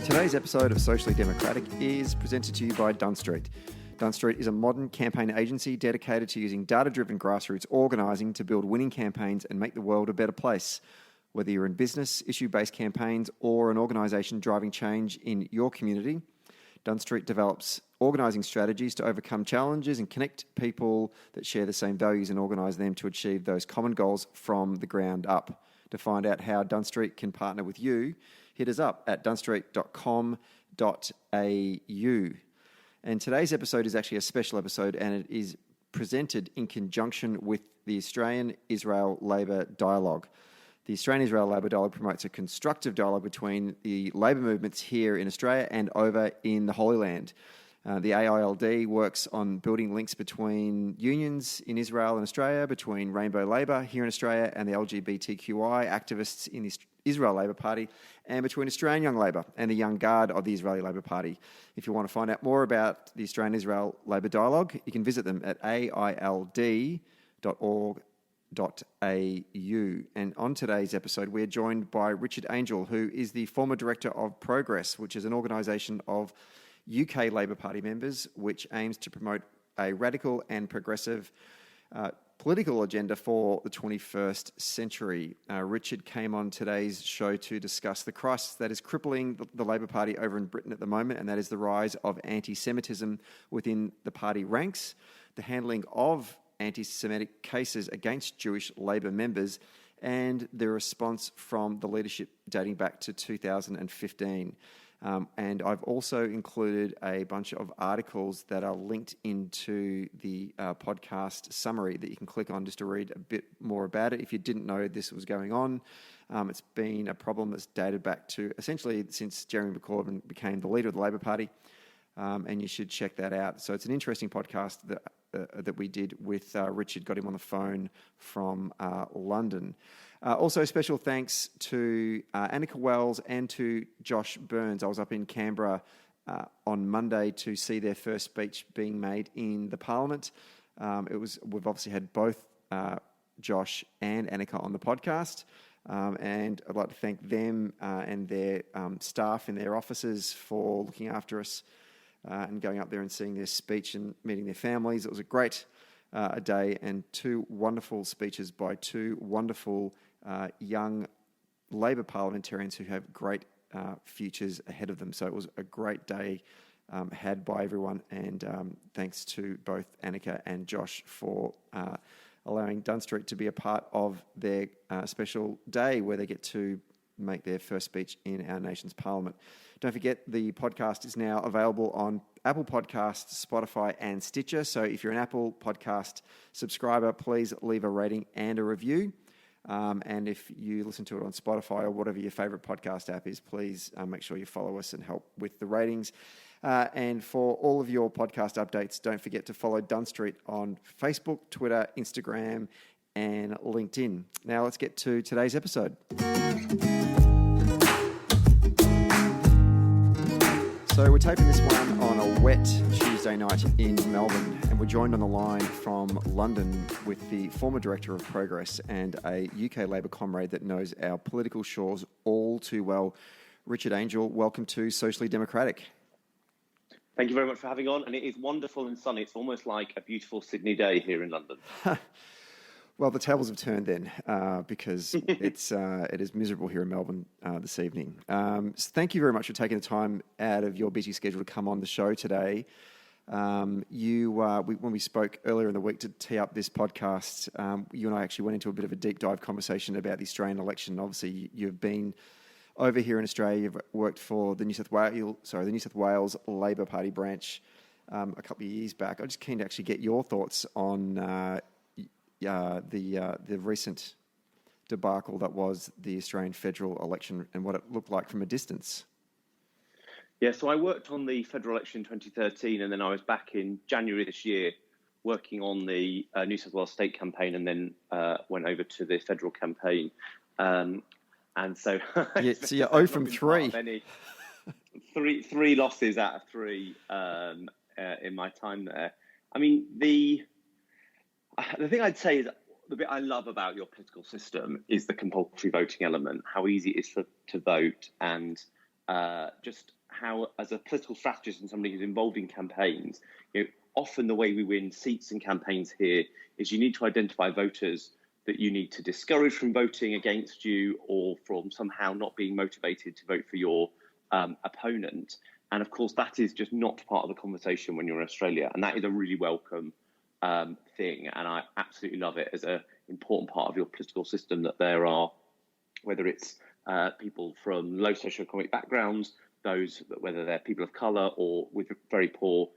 Today's episode of Socially Democratic is presented to you by Dunn Street. Dunn Street is a modern campaign agency dedicated to using data-driven grassroots organising to build winning campaigns and make the world a better place. Whether you're in business, issue-based campaigns, or an organisation driving change in your community, Dunn Street develops organising strategies to overcome challenges and connect people that share the same values and organise them to achieve those common goals from the ground up. To find out how Dunn Street can partner with you, hit us up at dunnstreet.com.au. And today's episode is actually a special episode, and it is presented in conjunction with the Australian-Israel Labor Dialogue. The Australian-Israel Labor Dialogue promotes a constructive dialogue between the labour movements here in Australia and over in the Holy Land. The AILD works on building links between unions in Israel and Australia, between Rainbow Labour here in Australia and the LGBTQI activists in the Israel Labor Party, and between Australian Young Labour and the Young Guard of the Israeli Labor Party. If you want to find out more about the Australian-Israel Labor Dialogue, you can visit them at aild.org.au. And on today's episode, we're joined by Richard Angell, who is the former director of Progress, which is an organisation of UK Labor Party members, which aims to promote a radical and progressive political agenda for the 21st century. Richard came on today's show to discuss the crisis that is crippling the Labor Party over in Britain at the moment, and that is the rise of anti-Semitism within the party ranks, the handling of anti-Semitic cases against Jewish Labor members, and the response from the leadership dating back to 2015. And I've also included a bunch of articles that are linked into the podcast summary that you can click on just to read a bit more about it if you didn't know this was going on. It's been a problem that's dated back to essentially since Jeremy Corbyn became the leader of the Labor Party, and you should check that out. So it's an interesting podcast that we did with Richard, got him on the phone from London. Also, special thanks to Annika Wells and to Josh Burns. I was up in Canberra on Monday to see their first speech being made in the Parliament. We've obviously had both Josh and Annika on the podcast, and I'd like to thank them and their staff in their offices for looking after us and going up there and seeing their speech and meeting their families. It was a great day, and two wonderful speeches by two wonderful young Labor parliamentarians who have great futures ahead of them. So it was a great day had by everyone, and thanks to both Annika and Josh for allowing Dunn Street to be a part of their special day where they get to make their first speech in our nation's parliament. Don't forget, the podcast is now available on Apple Podcasts, Spotify, and Stitcher. So if you're an Apple Podcast subscriber, please leave a rating and a review. And if you listen to it on Spotify or whatever your favourite podcast app is, please make sure you follow us and help with the ratings. And for all of your podcast updates, don't forget to follow Dunn Street on Facebook, Twitter, Instagram, and LinkedIn. Now let's get to today's episode. So we're taping this one on a wet Tuesday night in Melbourne, and we're joined on the line from London with the former director of Progress and a UK Labor comrade that knows our political shores all too well. Richard Angell, welcome to Socially Democratic. Thank you very much for having on, and it is wonderful and sunny. It's almost like a beautiful Sydney day here in London. Well, the tables have turned then because it is miserable here in Melbourne this evening. So thank you very much for taking the time out of your busy schedule to come on the show today. When we spoke earlier in the week to tee up this podcast, you and I actually went into a bit of a deep dive conversation about the Australian election. Obviously, you've been over here in Australia. You've worked for the New South Wales Labor Party branch a couple of years back. I'm just keen to actually get your thoughts on the recent debacle that was the Australian federal election and what it looked like from a distance. Yeah, so I worked on the federal election in 2013, and then I was back in January this year working on the New South Wales state campaign, and then went over to the federal campaign. And so, so you're 0 from 3. Three losses out of 3 in my time there. I mean, the The thing I'd say is the bit I love about your political system is the compulsory voting element, how easy it is to vote, and just how, as a political strategist and somebody who's involved in campaigns, often the way we win seats in campaigns here is you need to identify voters that you need to discourage from voting against you or from somehow not being motivated to vote for your opponent. And of course, that is just not part of the conversation when you're in Australia. And that is a really welcome thing. And I absolutely love it as an important part of your political system, that there are, whether it's people from low socioeconomic backgrounds, whether they're people of colour or with very poor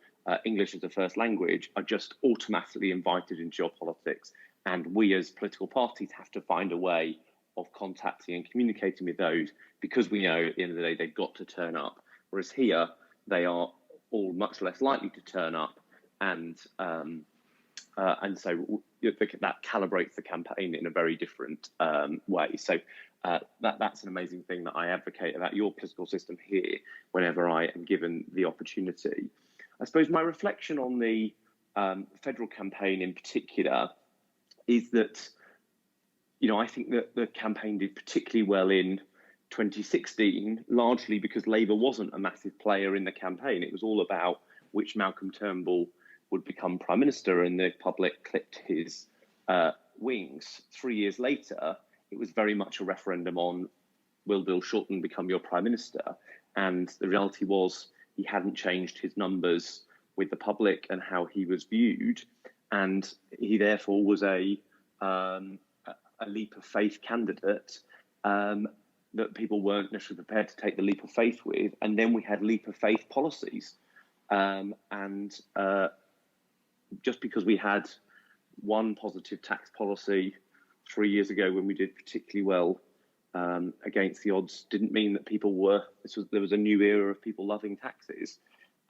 English as a first language, are just automatically invited into your politics. And we as political parties have to find a way of contacting and communicating with those, because we know at the end of the day they've got to turn up. Whereas here, they are all much less likely to turn up, and so that calibrates the campaign in a very different way. So that's an amazing thing that I advocate about your political system here whenever I am given the opportunity. I suppose my reflection on the federal campaign in particular is that, I think that the campaign did particularly well in 2016, largely because Labour wasn't a massive player in the campaign. It was all about which Malcolm Turnbull would become Prime Minister, and the public clipped his wings. 3 years later, it was very much a referendum on, will Bill Shorten become your Prime Minister? And the reality was he hadn't changed his numbers with the public and how he was viewed, and he therefore was a leap of faith candidate that people weren't necessarily prepared to take the leap of faith with. And then we had leap of faith policies. Just because we had one positive tax policy 3 years ago when we did particularly well against the odds, didn't mean that there was a new era of people loving taxes.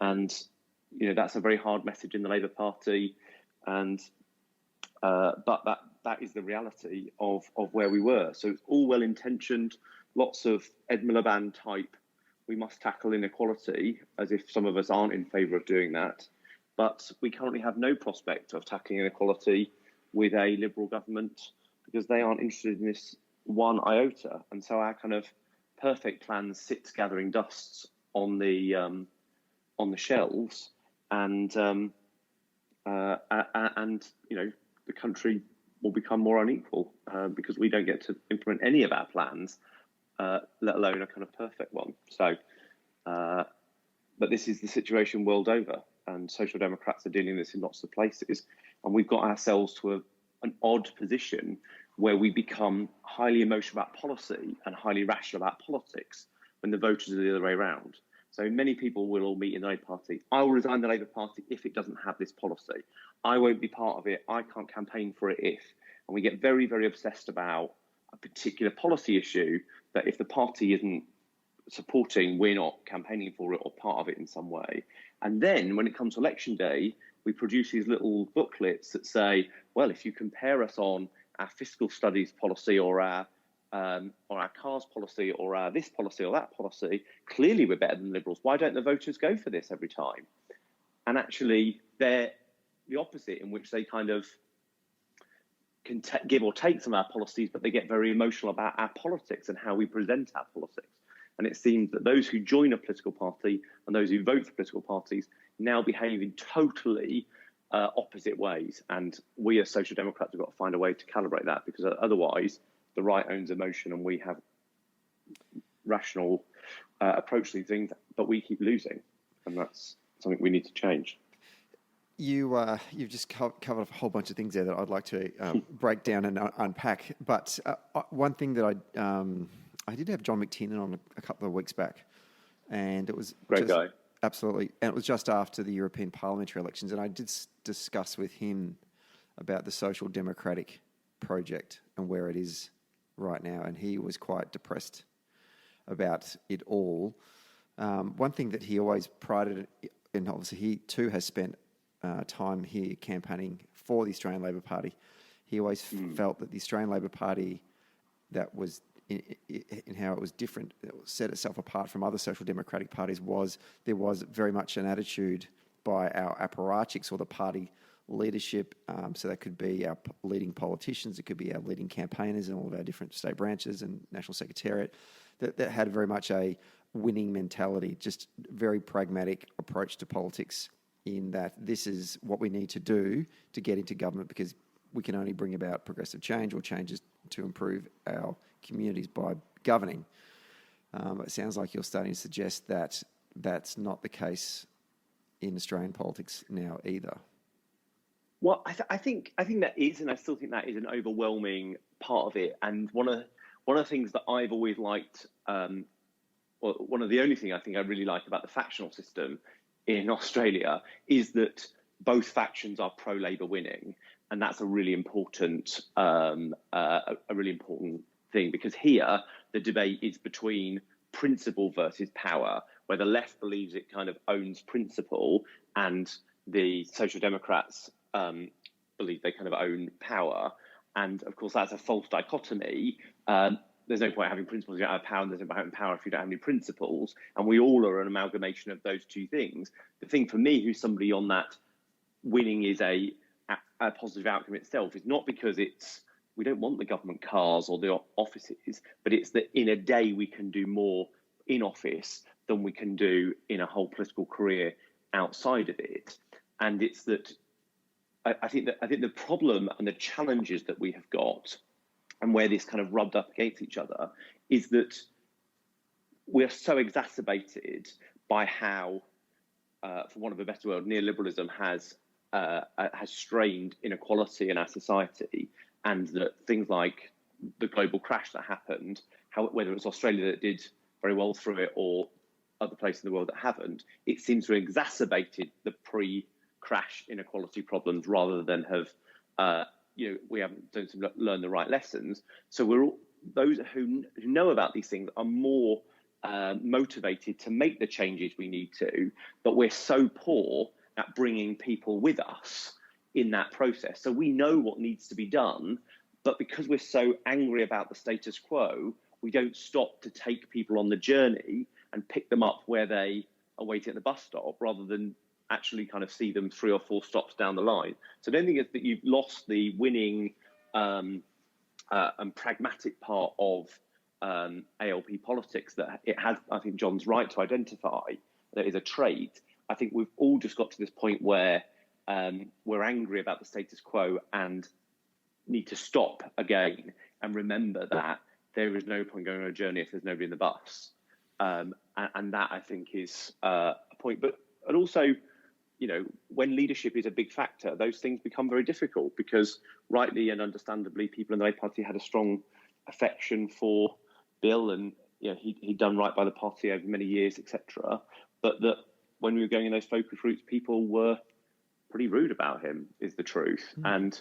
And, that's a very hard message in the Labour Party. And but that is the reality of where we were. So it's all well intentioned, lots of Ed Miliband type, we must tackle inequality, as if some of us aren't in favour of doing that. But we currently have no prospect of tackling inequality with a Liberal government, because they aren't interested in this one iota. And so our kind of perfect plan sits gathering dusts on the shelves, and the country will become more unequal because we don't get to implement any of our plans, let alone a kind of perfect one. So, but this is the situation world over, and Social Democrats are dealing with this in lots of places. And we've got ourselves to an odd position where we become highly emotional about policy and highly rational about politics when the voters are the other way around. So many people will all meet in the Labour Party. I will resign the Labour Party if it doesn't have this policy. I won't be part of it. I can't campaign for it if. And we get very, very obsessed about a particular policy issue that if the party isn't supporting, we're not campaigning for it or part of it in some way. And then when it comes to election day, we produce these little booklets that say, well, if you compare us on our fiscal studies policy or our cars policy or our this policy or that policy, clearly we're better than Liberals. Why don't the voters go for this every time? And actually, they're the opposite, in which they kind of can give or take some of our policies, but they get very emotional about our politics and how we present our politics. And it seems that those who join a political party and those who vote for political parties now behave in totally opposite ways. And we as Social Democrats have got to find a way to calibrate that, because otherwise the right owns emotion and we have rational approach to these things, but we keep losing. And that's something we need to change. You've just covered a whole bunch of things there that I'd like to break down and unpack. But one thing that I did have John McTiernan on a couple of weeks back, and it was great guy. Absolutely, and it was just after the European parliamentary elections, and I did discuss with him about the social democratic project and where it is right now, and he was quite depressed about it all. One thing that he always prided, and obviously he too has spent time here campaigning for the Australian Labor Party. He always felt that the Australian Labor Party, that was in how it was different, it set itself apart from other social democratic parties, was there was very much an attitude by our apparatchiks or the party leadership. So that could be our leading politicians, it could be our leading campaigners in all of our different state branches and National Secretariat, that had very much a winning mentality, just very pragmatic approach to politics, in that this is what we need to do to get into government, because we can only bring about progressive change or changes to improve our communities by governing. It sounds like you're starting to suggest that that's not the case in Australian politics now either. Well, I think that is, and I still think that is an overwhelming part of it. And one of the things that I've always liked, well, one of the only thing I think I really like about the factional system in Australia is that both factions are pro-Labor winning, and that's a really important thing, because here the debate is between principle versus power, where the left believes it kind of owns principle and the Social Democrats believe they kind of own power. And of course, that's a false dichotomy. There's no point having principles if you don't have power, and there's no point having power if you don't have any principles. And we all are an amalgamation of those two things. The thing for me, who's somebody on that winning is a positive outcome itself, is not because we don't want the government cars or the offices, but it's that in a day we can do more in office than we can do in a whole political career outside of it. And it's that I think the problem and the challenges that we have got, and where this kind of rubbed up against each other, is that we're so exacerbated by how, for want of a better word, neoliberalism has strained inequality in our society, and that things like the global crash that happened, whether it was Australia that did very well through it or other places in the world that haven't, it seems to have exacerbated the pre-crash inequality problems rather than have, we don't seem to learn the right lessons. So those who know about these things are more motivated to make the changes we need to, but we're so poor at bringing people with us in that process. So we know what needs to be done, but because we're so angry about the status quo, we don't stop to take people on the journey and pick them up where they are waiting at the bus stop, rather than actually kind of see them 3 or 4 stops down the line. So I don't think it's that you've lost the winning and pragmatic part of ALP politics that it has. I think John's right to identify that is a trait. I think we've all just got to this point where we're angry about the status quo and need to stop again and remember that there is no point going on a journey if there's nobody in the bus. And that, I think, is a point. And also, when leadership is a big factor, those things become very difficult, because rightly and understandably, people in the Labour Party had a strong affection for Bill, and he'd done right by the party over many years, etc. But that when we were going in those focus groups, people were pretty rude about him, is the truth. And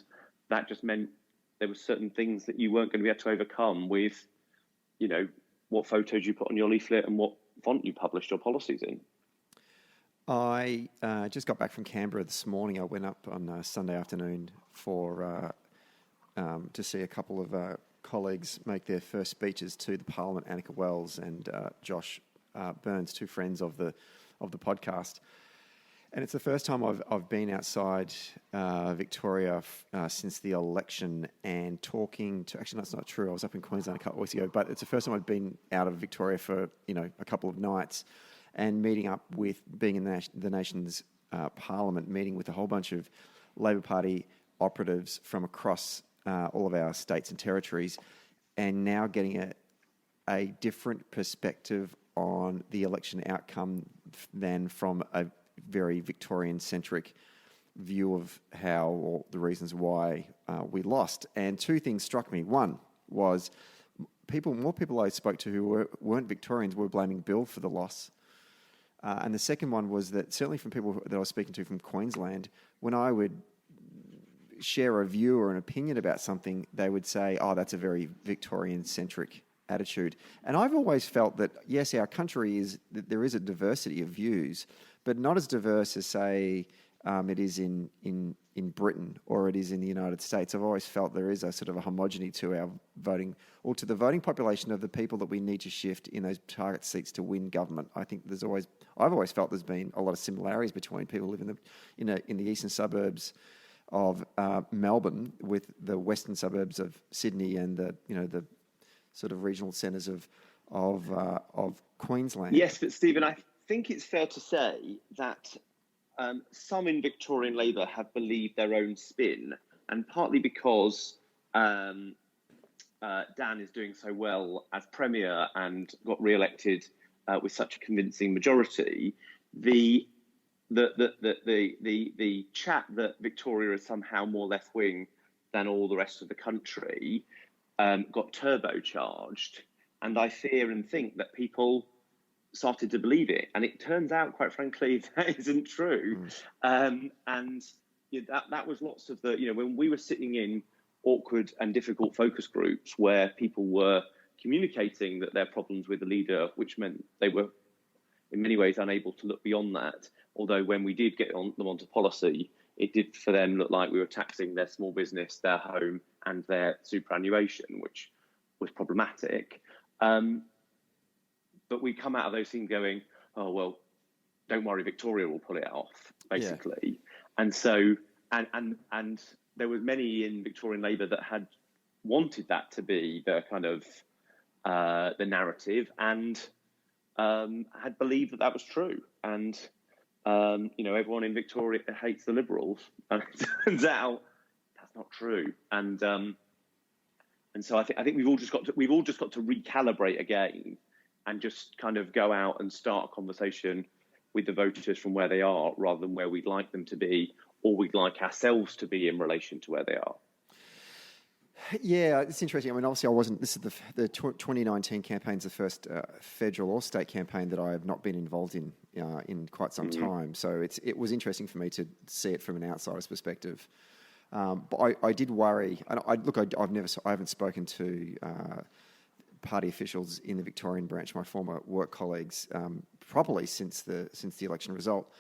that just meant there were certain things that you weren't going to be able to overcome with, what photos you put on your leaflet and what font you published your policies in. I just got back from Canberra this morning. I went up on Sunday afternoon to see a couple of colleagues make their first speeches to the Parliament, Annika Wells and Josh Burns, 2 friends of the podcast. And it's the first time I've been outside Victoria since the election and talking to... Actually, that's not true. I was up in Queensland a couple of weeks ago, but it's the first time I've been out of Victoria for, a couple of nights, and meeting up with, being in the nation's Parliament, meeting with a whole bunch of Labor Party operatives from across all of our states and territories, and now getting a different perspective on the election outcome than from a very Victorian-centric view of how, or the reasons why we lost. And 2 things struck me. One was more people I spoke to who weren't Victorians were blaming Bill for the loss. And the second one was that certainly from people that I was speaking to from Queensland, when I would share a view or an opinion about something, they would say, oh, that's a very Victorian-centric attitude. And I've always felt that, yes, our country that there is a diversity of views, but not as diverse as, say, it is in Britain or it is in the United States. I've always felt there is a sort of a homogeneity to our voting, or to the voting population of the people that we need to shift in those target seats to win government. I think I've always felt there's been a lot of similarities between people who live in the eastern suburbs Melbourne, with the western suburbs of Sydney and the sort of regional centres of Queensland. Yes, but Stephen, I think it's fair to say that some in Victorian Labour have believed their own spin, and partly because Dan is doing so well as Premier and got re-elected with such a convincing majority, the chat that Victoria is somehow more left-wing than all the rest of the country got turbocharged, and I fear and think that people started to believe it, and it turns out, quite frankly, that isn't true. And that was lots of when we were sitting in awkward and difficult focus groups where people were communicating that their problems with the leader, which meant they were in many ways unable to look beyond that. Although when we did get them onto policy, it did for them look like we were taxing their small business, their home, and their superannuation, which was problematic. But we come out of those things going, oh, well, don't worry, Victoria will pull it off, basically. Yeah. And so, and there was many in Victorian Labour that had wanted that to be the kind of the narrative, and had believed that was true. And, everyone in Victoria hates the Liberals. And it turns out that's not true. And so I think we've all just got to recalibrate again, and just kind of go out and start a conversation with the voters from where they are, rather than where we'd like them to be, or we'd like ourselves to be in relation to where they are. Yeah, it's interesting. I mean, obviously, this is the 2019 campaign's the first federal or state campaign that I have not been involved in quite some time. So it was interesting for me to see it from an outsider's perspective. But I did worry. And I haven't spoken to party officials in the Victorian branch, my former work colleagues, properly since the election result.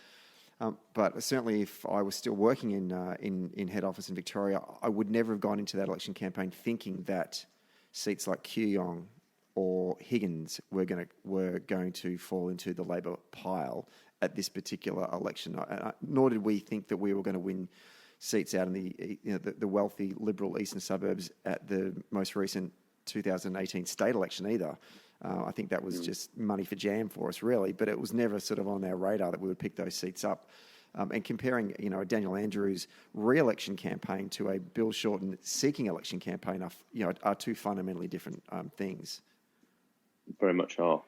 But certainly, if I was still working in head office in Victoria, I would never have gone into that election campaign thinking that seats like Kooyong or Higgins were going to fall into the Labor pile at this particular election. Nor did we think that we were going to win seats out in the wealthy Liberal eastern suburbs at the most recent 2018 state election either. I think that was just money for jam for us, really, but it was never sort of on our radar that we would pick those seats up. And comparing, a Daniel Andrews re-election campaign to a Bill Shorten seeking election campaign are two fundamentally different things. Very much are.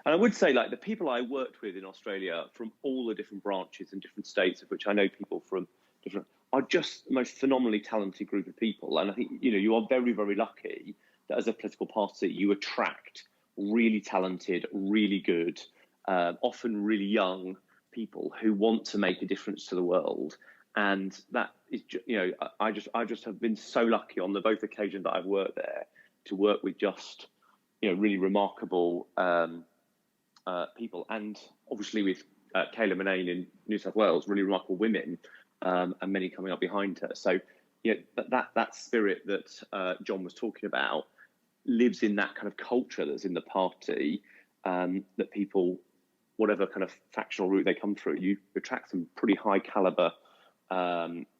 And I would say, like, the people I worked with in Australia from all the different branches and different states, of which I know people from different, are just the most phenomenally talented group of people. And I think, you are very, very lucky that as a political party, you attract really talented, really good, often really young people who want to make a difference to the world. And that is, I just have been so lucky on both occasions that I've worked there to work with just, really remarkable people. And obviously with Kayla Murnane in New South Wales, really remarkable women, and many coming up behind her. So, that spirit that John was talking about lives in that kind of culture that's in the party, that people, whatever kind of factional route they come through, you attract some pretty high caliber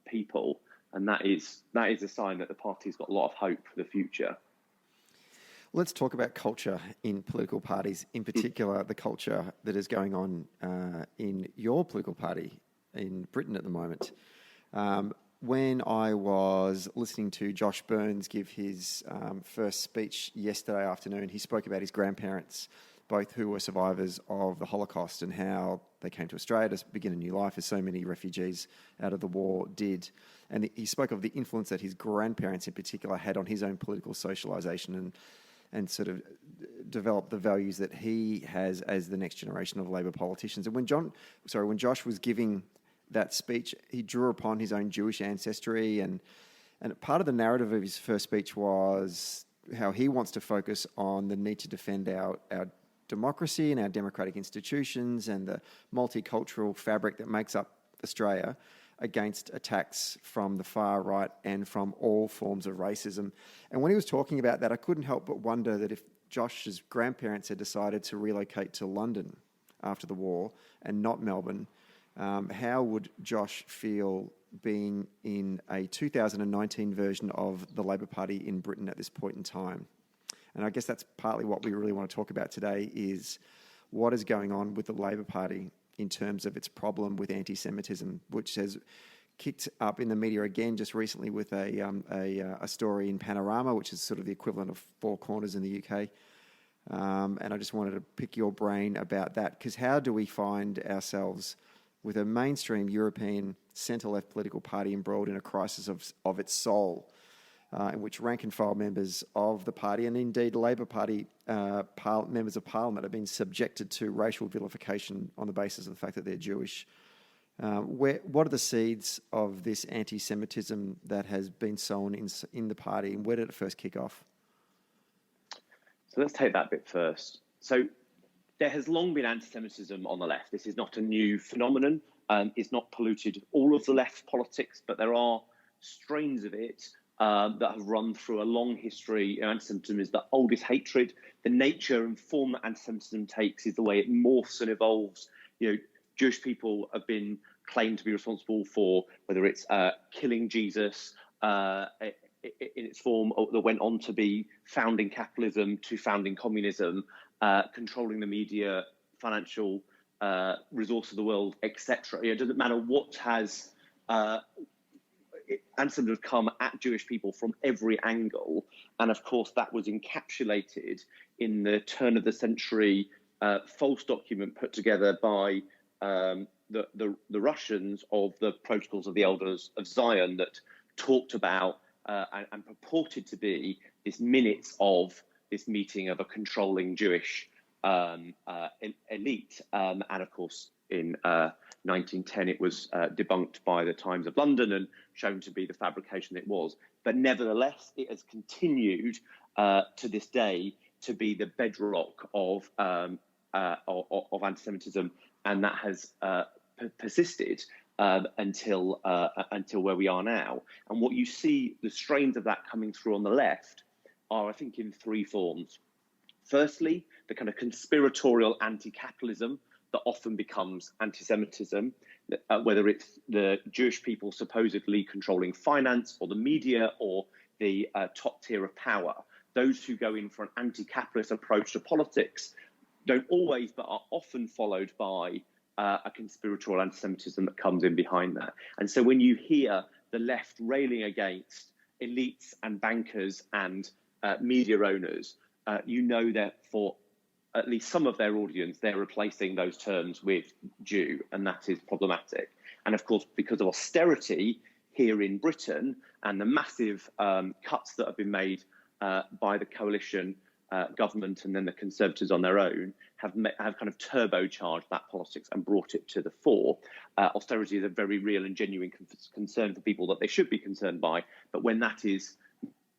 people, and that is a sign that the party's got a lot of hope for the future. Let's talk about culture in political parties, in particular the culture that is going on in your political party in Britain at the moment. When I was listening to Josh Burns give his first speech yesterday afternoon, he spoke about his grandparents, both who were survivors of the Holocaust, and how they came to Australia to begin a new life, as so many refugees out of the war did. And he spoke of the influence that his grandparents in particular had on his own political socialisation and sort of developed the values that he has as the next generation of Labor politicians. And when Josh was giving that speech, he drew upon his own Jewish ancestry, and part of the narrative of his first speech was how he wants to focus on the need to defend our democracy and our democratic institutions and the multicultural fabric that makes up Australia against attacks from the far right and from all forms of racism. And when he was talking about that, I couldn't help but wonder that if Josh's grandparents had decided to relocate to London after the war and not Melbourne, how would Josh feel being in a 2019 version of the Labor Party in Britain at this point in time. And I guess that's partly what we really want to talk about today is what is going on with the Labor Party in terms of its problem with anti-Semitism, which has kicked up in the media again just recently with a story in Panorama, which is sort of the equivalent of Four Corners in the UK. And I just wanted to pick your brain about that, because how do we find ourselves with a mainstream European centre-left political party embroiled in a crisis of its soul, in which rank-and-file members of the party and indeed Labor Party members of Parliament have been subjected to racial vilification on the basis of the fact that they're Jewish? What are the seeds of this anti-Semitism that has been sown in the party, and where did it first kick off? So let's take that bit first. So there has long been anti-Semitism on the left. This is not a new phenomenon. It's not polluted all of the left politics, but there are strains of it that have run through a long history. Anti-Semitism is the oldest hatred. The nature and form that anti-Semitism takes is the way it morphs and evolves. Jewish people have been claimed to be responsible for whether it's killing Jesus in its form that went on to be founding capitalism, to founding communism, controlling the media, financial resource of the world, etc. It doesn't matter what has anti-Semitism has come at Jewish people from every angle, and of course that was encapsulated in the turn of the century false document put together by the Russians of the Protocols of the Elders of Zion that talked about and purported to be this minutes of this meeting of a controlling Jewish elite. And of course, in 1910, it was debunked by the Times of London and shown to be the fabrication it was. But nevertheless, it has continued to this day to be the bedrock of anti-Semitism, and that has persisted until where we are now. And what you see, the strains of that coming through on the left are, I think, in three forms. Firstly, the kind of conspiratorial anti-capitalism that often becomes anti-Semitism, whether it's the Jewish people supposedly controlling finance or the media or the top tier of power. Those who go in for an anti-capitalist approach to politics don't always, but are often followed by a conspiratorial anti-Semitism that comes in behind that. And so when you hear the left railing against elites and bankers and media owners, you know that for at least some of their audience, they're replacing those terms with Jew, and that is problematic. And of course, because of austerity here in Britain and the massive cuts that have been made by the coalition government and then the Conservatives on their own have kind of turbocharged that politics and brought it to the fore. Austerity is a very real and genuine concern for people that they should be concerned by. But when that is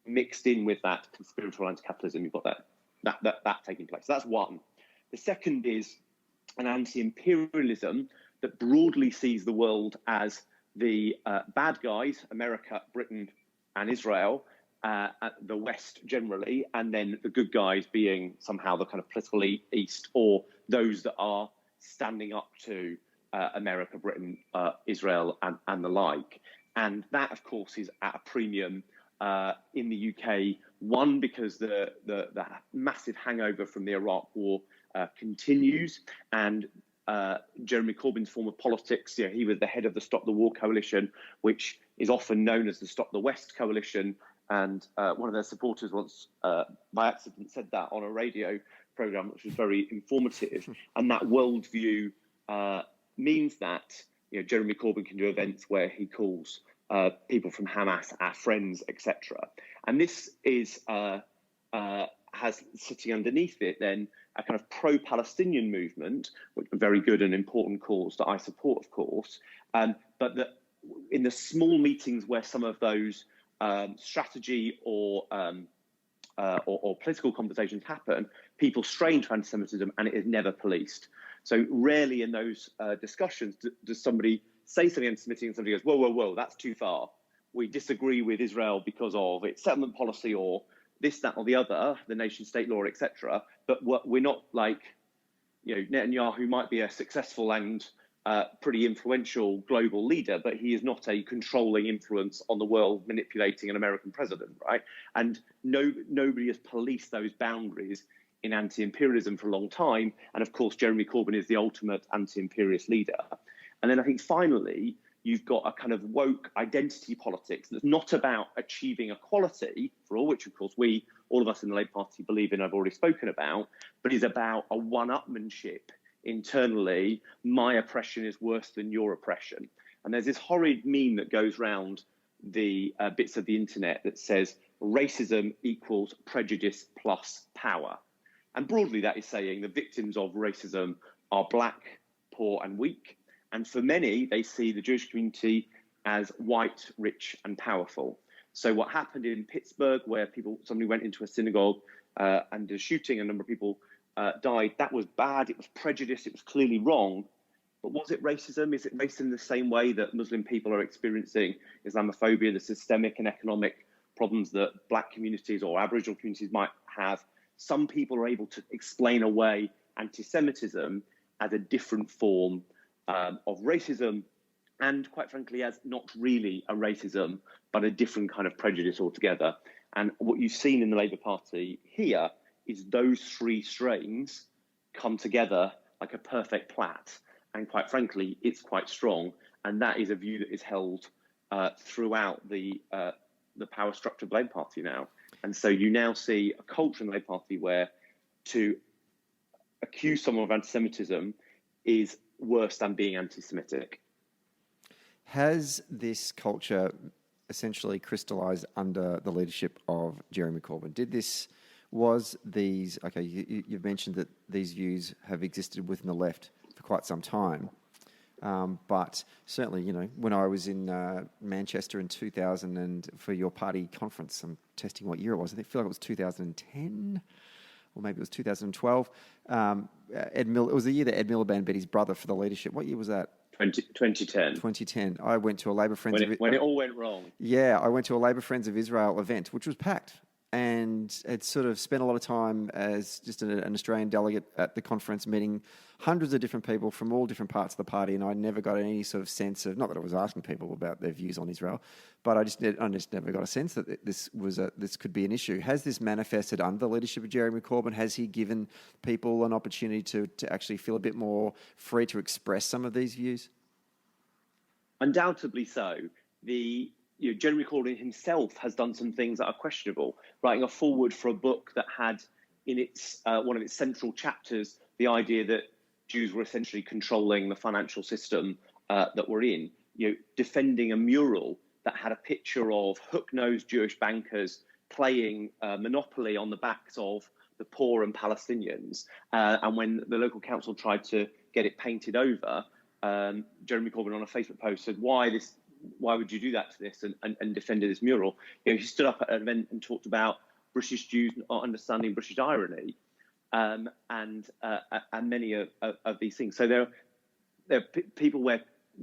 mixed in with that conspiratorial anti-capitalism, you've got that taking place. So that's one. The second is an anti-imperialism that broadly sees the world as the bad guys, America, Britain, and Israel, the West generally, and then the good guys being somehow the kind of political East, or those that are standing up to America, Britain, Israel, and the like. And that, of course, is at a premium in the UK. One, because the massive hangover from the Iraq War continues, and Jeremy Corbyn's form of politics, he was the head of the Stop the War Coalition, which is often known as the Stop the West Coalition. And one of their supporters once, by accident, said that on a radio programme, which was very informative. And that worldview means that Jeremy Corbyn can do events where he calls people from Hamas our friends, etc. And this is has sitting underneath it then a kind of pro-Palestinian movement, which is a very good and important cause that I support, of course. But in the small meetings where some of those strategy or political conversations happen, people strain to anti-Semitism, and it is never policed. So rarely in those discussions does somebody say something anti-Semitic and somebody goes, whoa, that's too far. We disagree with Israel because of its settlement policy or this, that, or the other, the nation-state law, etc. But we're not like, Netanyahu might be a successful and pretty influential global leader, but he is not a controlling influence on the world, manipulating an American president, right? And nobody has policed those boundaries in anti-imperialism for a long time. And of course, Jeremy Corbyn is the ultimate anti-imperialist leader. And then I think finally, you've got a kind of woke identity politics that's not about achieving equality for all, which of course all of us in the Labour Party believe in, I've already spoken about, but is about a one-upmanship internally. My oppression is worse than your oppression. And there's this horrid meme that goes around the bits of the internet that says racism equals prejudice plus power. And broadly, that is saying the victims of racism are black, poor and weak. And for many, they see the Jewish community as white, rich and powerful. So what happened in Pittsburgh, where somebody went into a synagogue and a shooting, a number of people died, that was bad, it was prejudice, it was clearly wrong. But was it racism? Is it racism in the same way that Muslim people are experiencing Islamophobia, the systemic and economic problems that black communities or Aboriginal communities might have? Some people are able to explain away anti-Semitism as a different form of racism, and quite frankly, as not really a racism, but a different kind of prejudice altogether. And what you've seen in the Labour Party here is those three strains come together like a perfect plait. And quite frankly, it's quite strong. And that is a view that is held throughout the power structure of the Labour Party now. And so you now see a culture in the Labour Party where to accuse someone of anti-Semitism is worse than being anti-Semitic. Has this culture essentially crystallised under the leadership of Jeremy Corbyn? You've mentioned that these views have existed within the left for quite some time. But certainly, when I was in Manchester in 2000 and for your party conference, I'm testing what year it was. I feel like it was 2010 or maybe it was 2012. It was the year that Ed Miliband beat his brother for the leadership. What year was that? 2010. 2010. I went to a Labour Friends when it all went wrong. Yeah, I went to a Labour Friends of Israel event, which was packed. And had sort of spent a lot of time as just an Australian delegate at the conference, meeting hundreds of different people from all different parts of the party, and I never got any sort of sense of, not that I was asking people about their views on Israel, but I just never got a sense that this could be an issue. Has this manifested under the leadership of Jeremy Corbyn? Has he given people an opportunity to actually feel a bit more free to express some of these views? Undoubtedly so. Jeremy Corbyn himself has done some things that are questionable, writing a foreword for a book that had in its one of its central chapters the idea that Jews were essentially controlling the financial system that we're in, defending a mural that had a picture of hook-nosed Jewish bankers playing Monopoly on the backs of the poor and Palestinians. And when the local council tried to get it painted over, Jeremy Corbyn on a Facebook post said, why would you do that to this, and defended this mural? He stood up at an event and talked about British Jews not understanding British irony, and many of these things. So there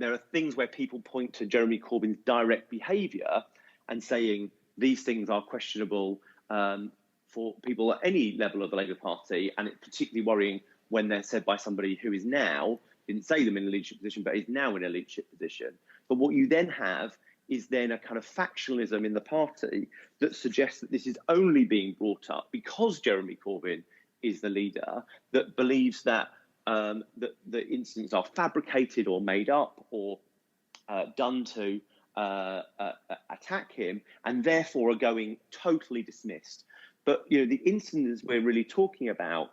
are things where people point to Jeremy Corbyn's direct behaviour and saying these things are questionable for people at any level of the Labour Party, and it's particularly worrying when they're said by somebody who is now, didn't say them in a leadership position, but is now in a leadership position. But what you then have is then a kind of factionalism in the party that suggests that this is only being brought up because Jeremy Corbyn is the leader, that believes that that the incidents are fabricated or made up or done to attack him, and therefore are going totally dismissed. But the incidents we're really talking about,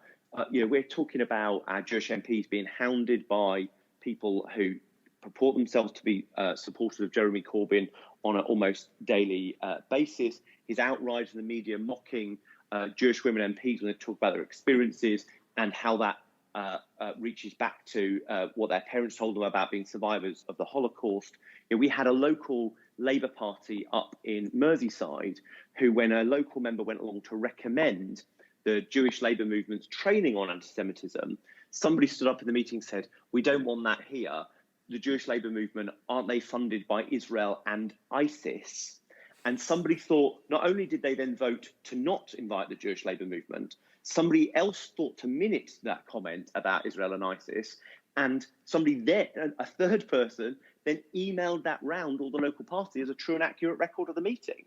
we're talking about our Jewish MPs being hounded by people who purport themselves to be supporters of Jeremy Corbyn on an almost daily basis. His outrage in the media mocking Jewish women MPs when they talk about their experiences and how that reaches back to what their parents told them about being survivors of the Holocaust. We had a local Labour Party up in Merseyside who, when a local member went along to recommend the Jewish Labour movement's training on anti-Semitism, somebody stood up in the meeting and said, "We don't want that here. The Jewish Labour movement, aren't they funded by Israel and ISIS?" And somebody thought, not only did they then vote to not invite the Jewish Labour movement, somebody else thought to minute that comment about Israel and ISIS And somebody then, a third person, then emailed that round all the local party as a true and accurate record of the meeting.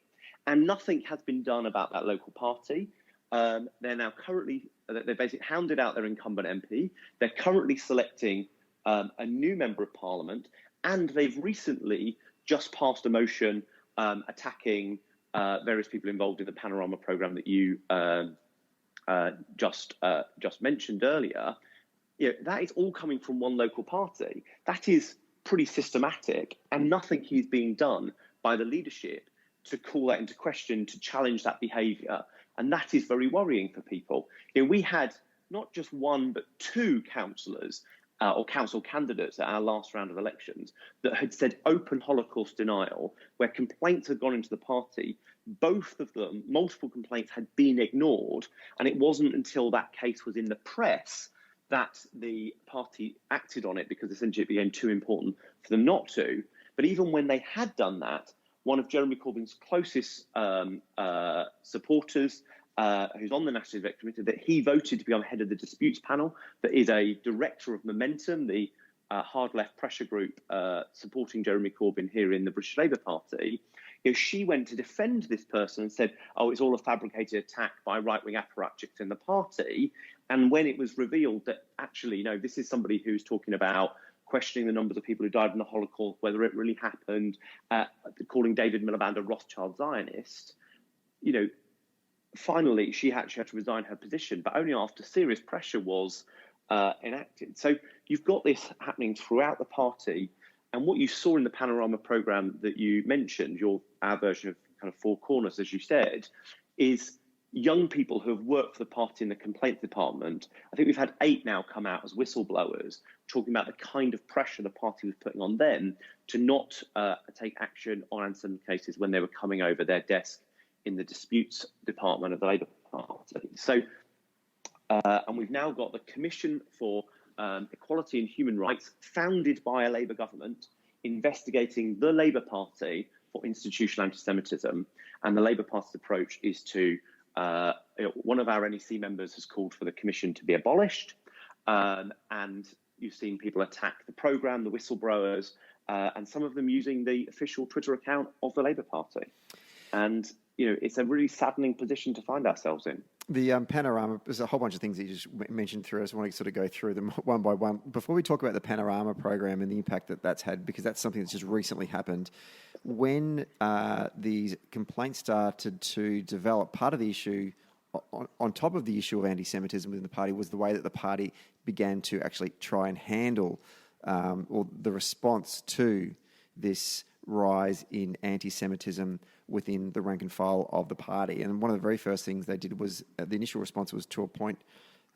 And nothing has been done about that local party. They're now currently, they basically hounded out their incumbent MP. They're currently selecting a new member of parliament, and they've recently just passed a motion attacking various people involved in the Panorama programme that you just mentioned earlier. That is all coming from one local party. That is pretty systematic, and nothing is being done by the leadership to call that into question, to challenge that behaviour. And that is very worrying for people. We had not just one, but two councillors or council candidates at our last round of elections that had said open Holocaust denial, where complaints had gone into the party. Both of them, multiple complaints, had been ignored. And it wasn't until that case was in the press that the party acted on it, because essentially it became too important for them not to. But even when they had done that, one of Jeremy Corbyn's closest supporters, who's on the National Executive Committee, that he voted to be on head of the disputes panel, that is a director of Momentum, the hard left pressure group supporting Jeremy Corbyn here in the British Labour Party. She went to defend this person and said, oh, it's all a fabricated attack by right-wing apparatchiks in the party. And when it was revealed that actually, this is somebody who's talking about questioning the numbers of people who died in the Holocaust, whether it really happened, calling David Miliband a Rothschild Zionist, finally she actually had to resign her position, but only after serious pressure was enacted. So you've got this happening throughout the party. And what you saw in the Panorama programme that you mentioned, our version of kind of Four Corners, as you said, is young people who have worked for the party in the complaints department. I think we've had 8 now come out as whistleblowers, talking about the kind of pressure the party was putting on them to not take action on anti-Semitic cases when they were coming over their desk in the disputes department of the Labour Party. So, and we've now got the Commission for Equality and Human Rights, founded by a Labour government, investigating the Labour Party for institutional anti-Semitism. And the Labour Party's approach is to, one of our NEC members has called for the Commission to be abolished. And you've seen people attack the programme, the whistleblowers, and some of them using the official Twitter account of the Labour Party. And, it's a really saddening position to find ourselves in. The Panorama, there's a whole bunch of things that you just mentioned through. I just want to sort of go through them one by one. Before we talk about the Panorama program and the impact that that's had, because that's something that's just recently happened, when these complaints started to develop, part of the issue, on top of the issue of anti-Semitism within the party, was the way that the party began to actually try and handle or the response to this rise in anti-Semitism within the rank and file of the party. And one of the very first things they did was, the initial response was to appoint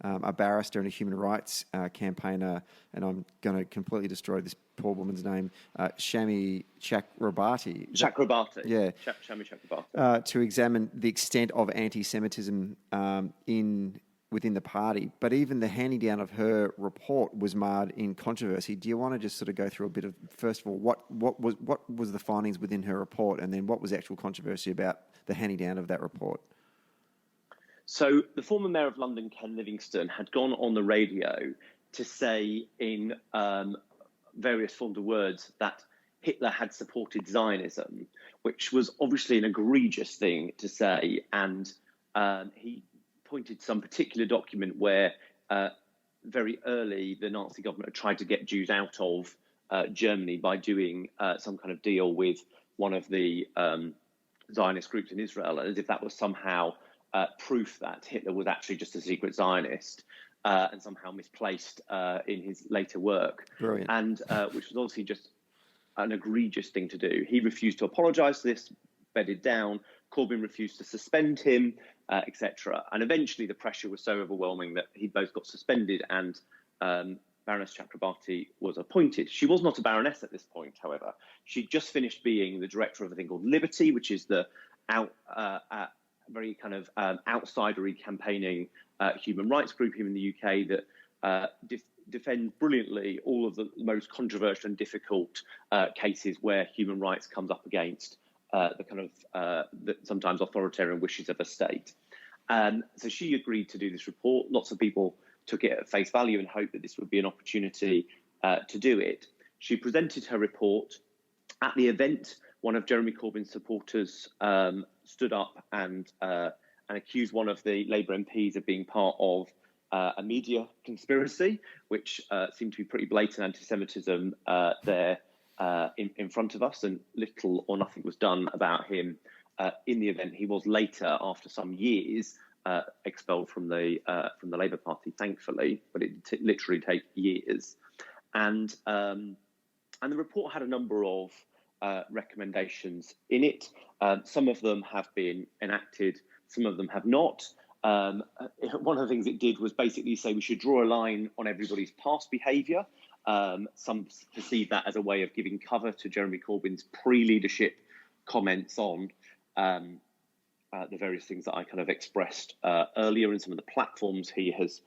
a barrister and a human rights campaigner, and I'm going to completely destroy this poor woman's name, Shami Chakrabarti. Chakrabarti. Yeah. Shami Chakrabarti. To examine the extent of anti-Semitism within the party. But even the handing down of her report was marred in controversy. Do you want to just sort of go through a bit of, first of all, what was the findings within her report, and then what was the actual controversy about the handing down of that report? So the former mayor of London, Ken Livingstone, had gone on the radio to say in various forms of words that Hitler had supported Zionism, which was obviously an egregious thing to say. And he pointed to some particular document where very early the Nazi government had tried to get Jews out of Germany by doing some kind of deal with one of the Zionist groups in Israel, as if that was somehow proof that Hitler was actually just a secret Zionist and somehow misplaced in his later work. Brilliant. And which was obviously just an egregious thing to do. He refused to apologise for this, bedded down. Corbyn refused to suspend him, etc. And eventually the pressure was so overwhelming that he both got suspended and Baroness Chakrabarti was appointed. She was not a baroness at this point, however. She'd just finished being the director of a thing called Liberty, which is the very kind of outsidery campaigning human rights group here in the UK that defends brilliantly all of the most controversial and difficult cases where human rights comes up against the kind of the sometimes authoritarian wishes of a state. So she agreed to do this report. Lots of people took it at face value and hoped that this would be an opportunity to do it. She presented her report. At the event, one of Jeremy Corbyn's supporters stood up and accused one of the Labour MPs of being part of a media conspiracy, which seemed to be pretty blatant anti-Semitism there in front of us, and little or nothing was done about him in the event. He was later, after some years, expelled from the Labour Party, thankfully, but it literally take years. And the report had a number of recommendations in it. Some of them have been enacted, some of them have not. One of the things it did was basically say we should draw a line on everybody's past behaviour. Some perceive that as a way of giving cover to Jeremy Corbyn's pre-leadership comments on the various things that I kind of expressed earlier, and some of the platforms he has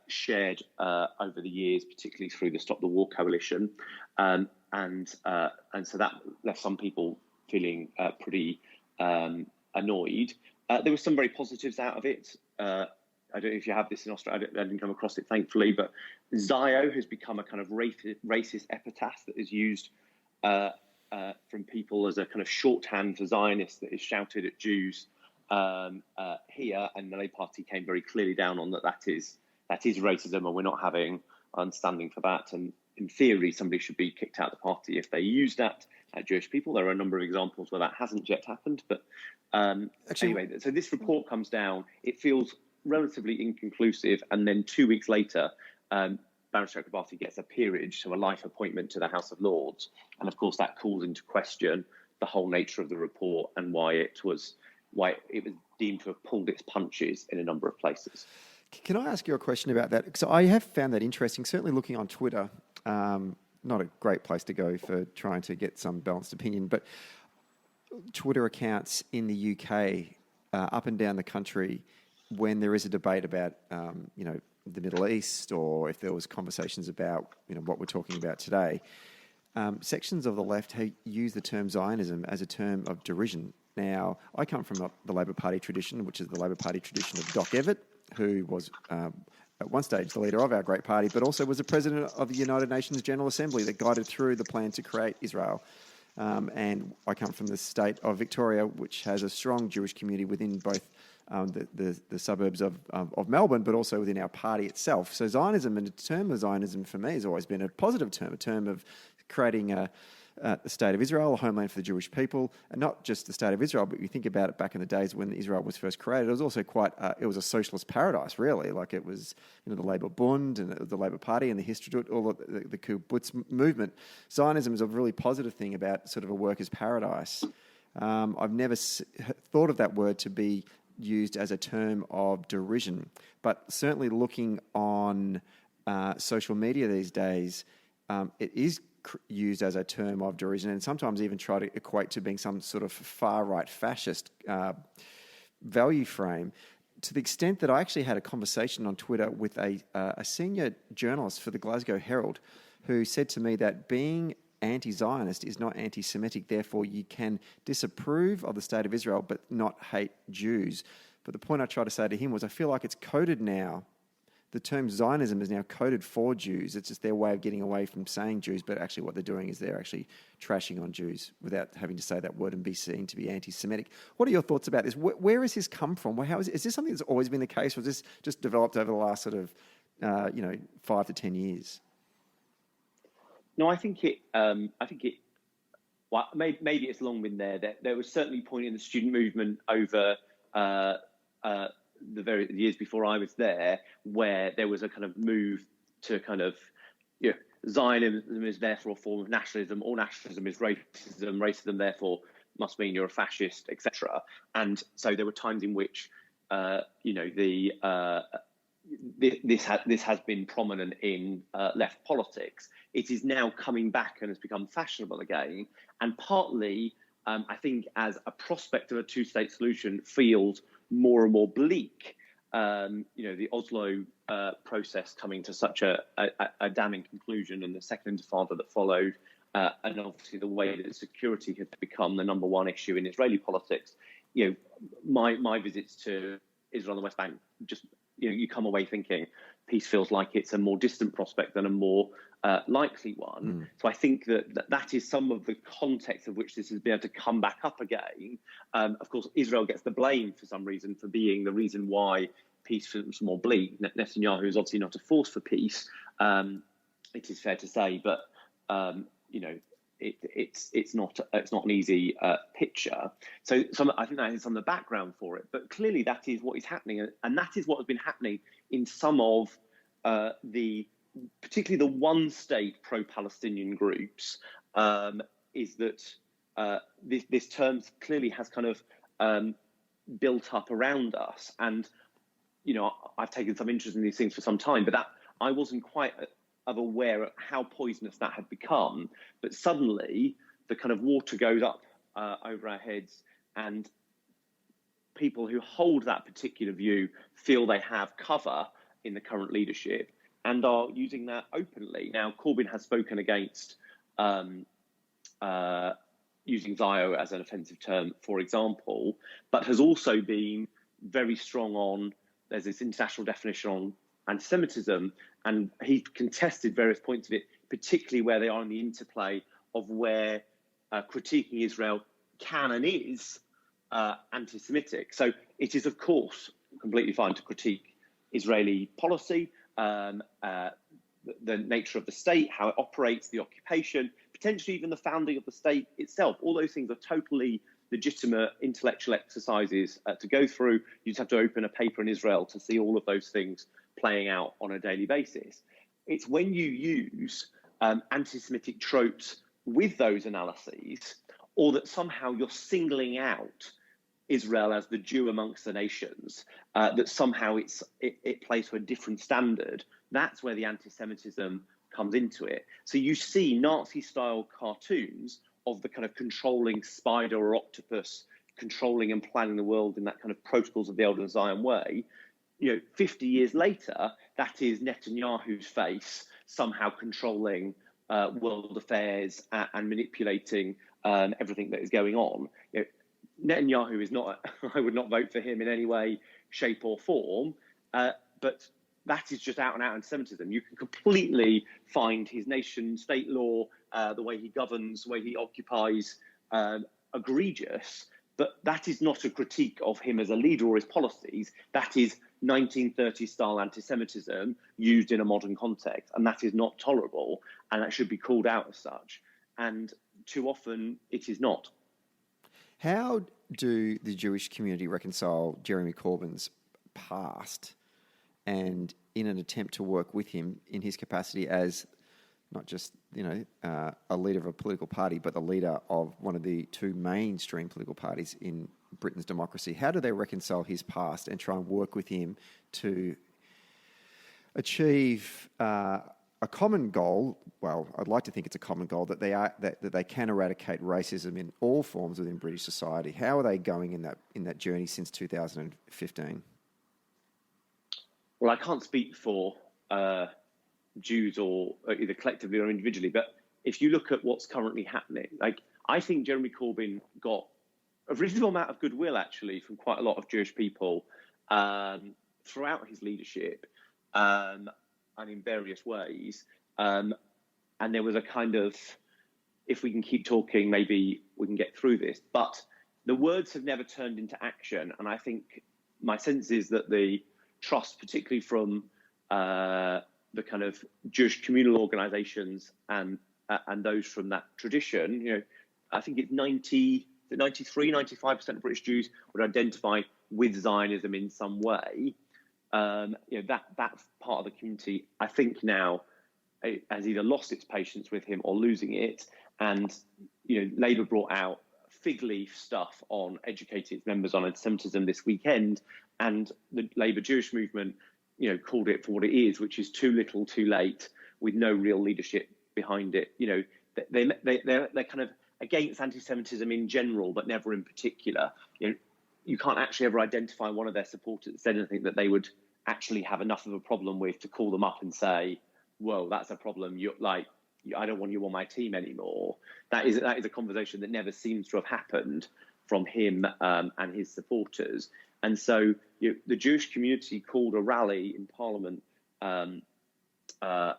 shared over the years, particularly through the Stop the War coalition, and so that left some people feeling pretty annoyed. There were some very positives out of it. I don't know if you have this in Australia. I didn't come across it, thankfully, but Zio has become a kind of racist epitaph that is used from people as a kind of shorthand for Zionists that is shouted at Jews here, and the Labour Party came very clearly down on that. That is racism, and we're not having understanding for that. And in theory, somebody should be kicked out of the party if they use that at Jewish people. There are a number of examples where that hasn't yet happened, but anyway. So this report comes down. It feels relatively inconclusive, and then 2 weeks later, Barrister Chakrabarti gets a peerage, so a life appointment to the House of Lords, and of course that calls into question the whole nature of the report and why it was deemed to have pulled its punches in a number of places. Can I ask you a question about that? Because I have found that interesting, certainly looking on Twitter, not a great place to go for trying to get some balanced opinion, but Twitter accounts in the UK, up and down the country, when there is a debate about, the Middle East, or if there was conversations about, what we're talking about today, sections of the left use the term Zionism as a term of derision. Now, I come from the Labor Party tradition, which is the Labor Party tradition of Doc Evatt, who was at one stage the leader of our great party, but also was the president of the United Nations General Assembly that guided through the plan to create Israel. And I come from the state of Victoria, which has a strong Jewish community within both the suburbs of Melbourne, but also within our party itself. So Zionism, and the term of Zionism for me has always been a positive term, a term of creating a state of Israel, a homeland for the Jewish people, and not just the state of Israel, but you think about it back in the days when Israel was first created, it was also it was a socialist paradise, really. Like it was, the Labour Bund and the Labour Party and the history to it, all of the kibbutz movement. Zionism is a really positive thing about sort of a workers' paradise. I've never thought of that word to be used as a term of derision, but certainly looking on social media these days, it is used as a term of derision, and sometimes even try to equate to being some sort of far-right fascist value frame, to the extent that I actually had a conversation on Twitter with a senior journalist for the Glasgow Herald, who said to me that being anti-Zionist is not anti-Semitic, therefore you can disapprove of the state of Israel but not hate Jews. But the point I tried to say to him was, I feel like it's coded now. The term Zionism is now coded for Jews. It's just their way of getting away from saying Jews, but actually what they're doing is they're actually trashing on Jews without having to say that word and be seen to be anti-Semitic. What are your thoughts about this? Where has this come from? Is this something that's always been the case, or has this just developed over the last sort of, 5 to 10 years? No, I think it. Well, maybe it's long been there. There was certainly a point in the student movement over the years before I was there, where there was a kind of move to kind of, Zionism is therefore a form of nationalism. All nationalism is racism. Racism therefore must mean you're a fascist, etc. And so there were times in which, this has been prominent in left politics. It is now coming back and has become fashionable again. And partly, I think, as a prospect of a two-state solution feels more and more bleak. The Oslo process coming to such a damning conclusion, and the second intifada that followed, and obviously the way that security has become the number one issue in Israeli politics. My visits to Israel and the West Bank, just you come away thinking peace feels like it's a more distant prospect than a more likely one. So I think that is some of the context of which this has been able to come back up again. Of course, Israel gets the blame for some reason for being the reason why peace feels more bleak. Netanyahu is obviously not a force for peace, it is fair to say, but it's not an easy picture. So I think that is some of the background for it. But clearly that is what is happening, and that is what has been happening in some of particularly the one-state pro-Palestinian groups. Is that this term clearly has kind of built up around us, and I've taken some interest in these things for some time, but that I wasn't quite aware of how poisonous that had become. But suddenly the kind of water goes up over our heads, and people who hold that particular view feel they have cover in the current leadership and are using that openly. Now, Corbyn has spoken against using Zio as an offensive term, for example, but has also been very strong on, there's this international definition on anti-Semitism, and he contested various points of it, particularly where they are in the interplay of where critiquing Israel can and is anti-Semitic. So it is, of course, completely fine to critique Israeli policy, the nature of the state, how it operates, the occupation, potentially even the founding of the state itself. All those things are totally legitimate intellectual exercises to go through. You just have to open a paper in Israel to see all of those things playing out on a daily basis. It's when you use anti-Semitic tropes with those analyses, or that somehow you're singling out Israel as the Jew amongst the nations, that somehow it plays to a different standard. That's where the anti-Semitism comes into it. So you see Nazi-style cartoons of the kind of controlling spider or octopus, controlling and planning the world in that kind of protocols of the Elder Zion way. 50 years later, that is Netanyahu's face somehow controlling world affairs and manipulating everything that is going on. Netanyahu is not, I would not vote for him in any way, shape or form, but that is just out and out anti-Semitism. You can completely find his nation state law, the way he governs, the way he occupies, egregious, but that is not a critique of him as a leader or his policies. That is 1930s style anti-Semitism used in a modern context, and that is not tolerable, and that should be called out as such. And too often it is not. How do the Jewish community reconcile Jeremy Corbyn's past and in an attempt to work with him in his capacity as not just, a leader of a political party, but the leader of one of the two mainstream political parties in Britain's democracy? How do they reconcile his past and try and work with him to achieve a common goal? Well, I'd like to think it's a common goal that they can eradicate racism in all forms within British society. How are they going in that journey since 2015? Well, I can't speak for Jews or either collectively or individually, but if you look at what's currently happening, I think Jeremy Corbyn got a reasonable amount of goodwill actually from quite a lot of Jewish people throughout his leadership and in various ways. And there was a kind of, if we can keep talking, maybe we can get through this. But the words have never turned into action. And I think my sense is that the trust, particularly from the kind of Jewish communal organisations and those from that tradition, I think it's 93, 95% of British Jews would identify with Zionism in some way. That part of the community, I think now, has either lost its patience with him or losing it. And Labour brought out fig leaf stuff on educated members on anti-Semitism this weekend, and the Labour Jewish movement, called it for what it is, which is too little, too late, with no real leadership behind it. They're kind of against anti-Semitism in general, but never in particular. You can't actually ever identify one of their supporters that said anything that they would actually have enough of a problem with to call them up and say, "Whoa, that's a problem. I don't want you on my team anymore." That is a conversation that never seems to have happened from him and his supporters. And so the Jewish community called a rally in Parliament in, I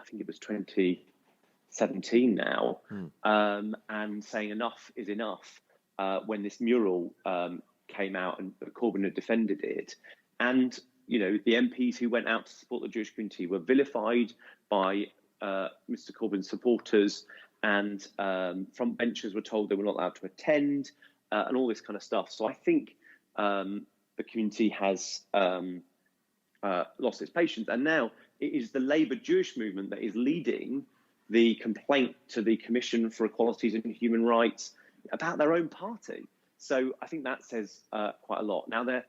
think it was 2017 now, and saying enough is enough when this mural came out and Corbyn had defended it. And, you know, the MPs who went out to support the Jewish community were vilified by Mr. Corbyn's supporters, and front benchers were told they were not allowed to attend, and all this kind of stuff. So I think the community has lost its patience. And now it is the Labour Jewish movement that is leading the complaint to the Commission for Equalities and Human Rights about their own party. So I think that says quite a lot. Now, there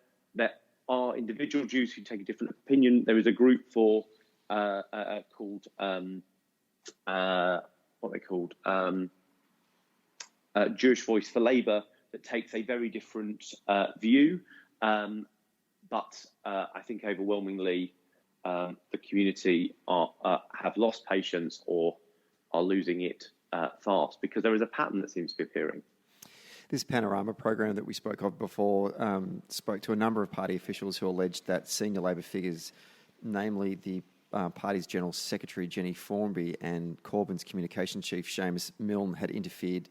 are individual Jews who take a different opinion. There is a group called Jewish Voice for Labour that takes a very different view. But I think overwhelmingly the community have lost patience or are losing it fast, because there is a pattern that seems to be appearing. This Panorama program that we spoke of before spoke to a number of party officials who alleged that senior Labor figures, namely the party's General Secretary Jenny Formby and Corbyn's communication chief Seamus Milne, had interfered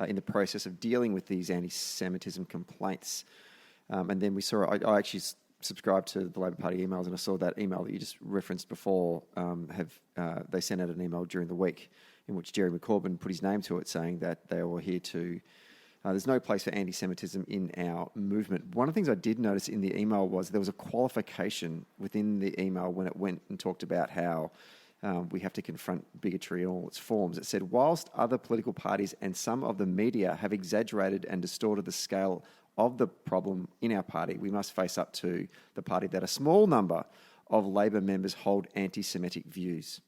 in the process of dealing with these anti-Semitism complaints. And then we saw, I actually subscribed to the Labor Party emails, and I saw that email that you just referenced before. They sent out an email during the week in which Jeremy Corbyn put his name to it, saying that they were here to... there's no place for anti-Semitism in our movement. One of the things I did notice in the email was there was a qualification within the email when it went and talked about how we have to confront bigotry in all its forms. It said, whilst other political parties and some of the media have exaggerated and distorted the scale of the problem in our party, we must face up to the party that a small number of Labor members hold anti-Semitic views.